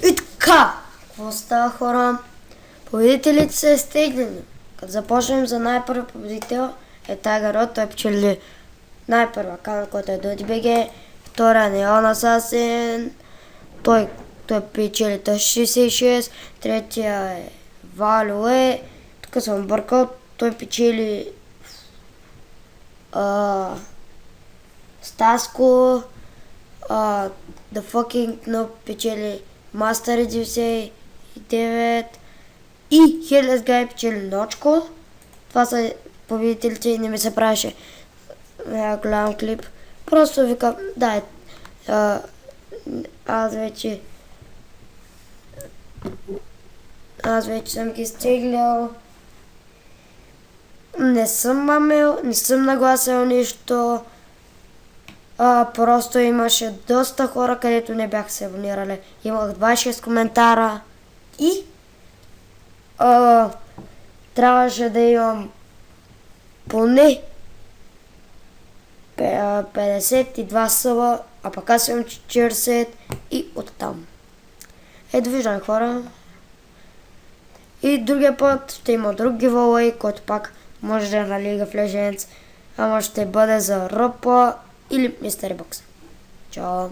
И така, какво става, хора? Победителите са изтеглени. Като започнем за най-първи победител е Tiger Rod, той печели най-първа аккаунт, който е DoTBG, втория Neon Assassin, той печели 66, третия е Value, тук съм бъркал, той печели Стаско, The Fucking Noob печели Master 99 и Headless Guy печели Ночко. Това са победителите и не ми се правеше голям клип. Просто викам, да, аз вече съм ги изтеглял. Не съм мамил, не съм нагласил нищо. Просто имаше доста хора, където не бях се абонирали. Имах 26 коментара и трябваше да имам поне 52 съба, а пък аз имам 40 и оттам. Довиждане, хора. И другия път ще има друг giveaway, който пак може да е на League of Legends, ама ще бъде за РП или Mystery Box. Чао!